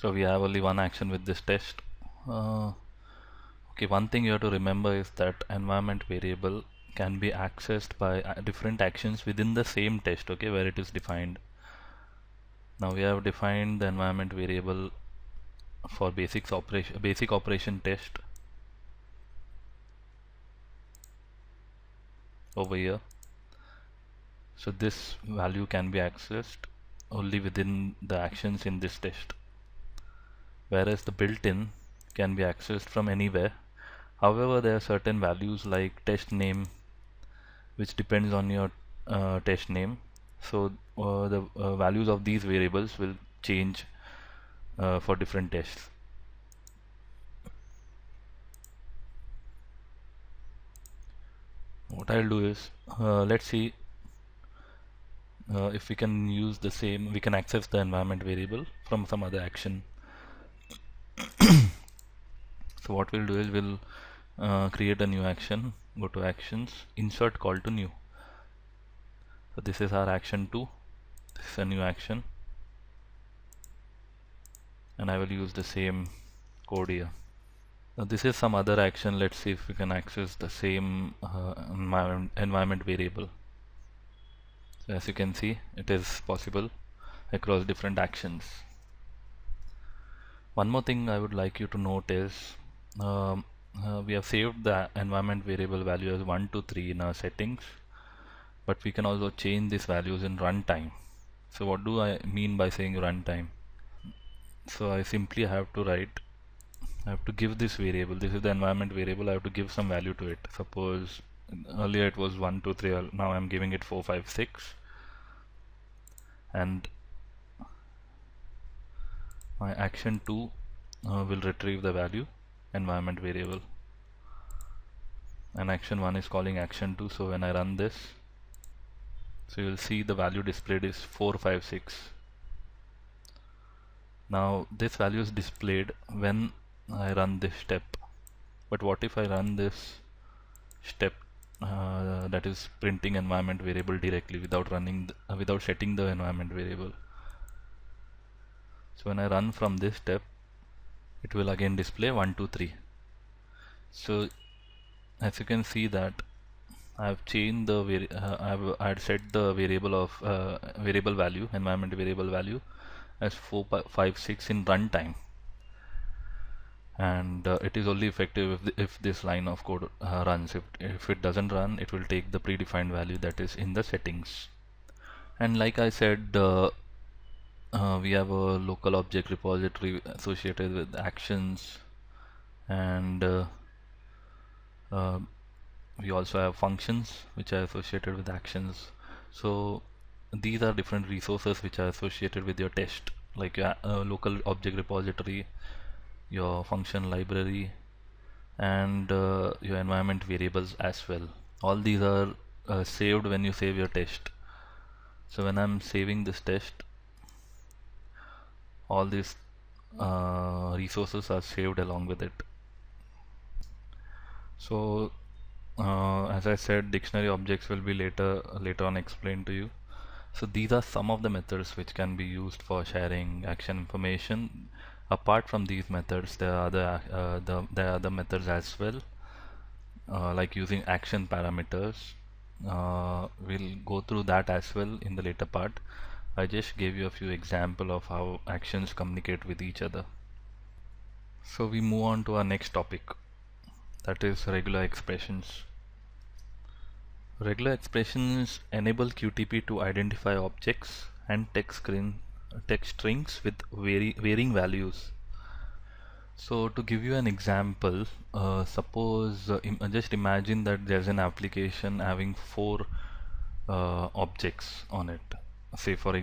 So we have only one action with this test. Okay, one thing you have to remember is that environment variable can be accessed by different actions within the same test, okay, where it is defined. Now we have defined the environment variable for basic operation test over here. So this value can be accessed only within the actions in this test, whereas the built-in can be accessed from anywhere. However, there are certain values like test name which depends on your test name. So the values of these variables will change for different tests. What I'll do is, let's see if we can use the same, we can access the environment variable from some other action. So what we'll do is we'll create a new action, go to actions, insert call to new. So this is our action 2, this is a new action, and I will use the same code here. Now this is some other action. Let's see if we can access the same environment variable. So as you can see, it is possible across different actions. One more thing I would like you to note is we have saved the environment variable value as 1 to 3 in our settings, but we can also change these values in runtime. So what do I mean by saying runtime? So I simply have to write, I have to give this variable, this is the environment variable, I have to give some value to it. Suppose earlier it was 1 2 3, now I'm giving it 4 5 6, and my action 2 will retrieve the value environment variable, and action 1 is calling action 2. So when I run this, so you will see the value displayed is 4 5 6. Now this value is displayed when I run this step, but what if I run this step that is printing environment variable directly without running without setting the environment variable? So when I run from this step, it will again display 1 2 3. So as you can see that I have changed the I had set the variable of variable value, environment variable value, as 4 5 6 in runtime, and it is only effective if this line of code runs. If it doesn't run, it will take the predefined value that is in the settings. And like I said, we have a local object repository associated with actions, and we also have functions which are associated with actions. So these are different resources which are associated with your test, like your local object repository, your function library, and your environment variables as well. All these are saved when you save your test. So when I'm saving this test, all these resources are saved along with it. So as I said, dictionary objects will be later on explained to you. So these are some of the methods which can be used for sharing action information. Apart from these methods, there are other methods as well, like using action parameters. We'll go through that as well in the later part. I just gave you a few examples of how actions communicate with each other. So we move on to our next topic, that is regular expressions. Regular expressions enable QTP to identify objects and text strings with varying values. So to give you an example, suppose just imagine that there's an application having 4 objects on it. Say for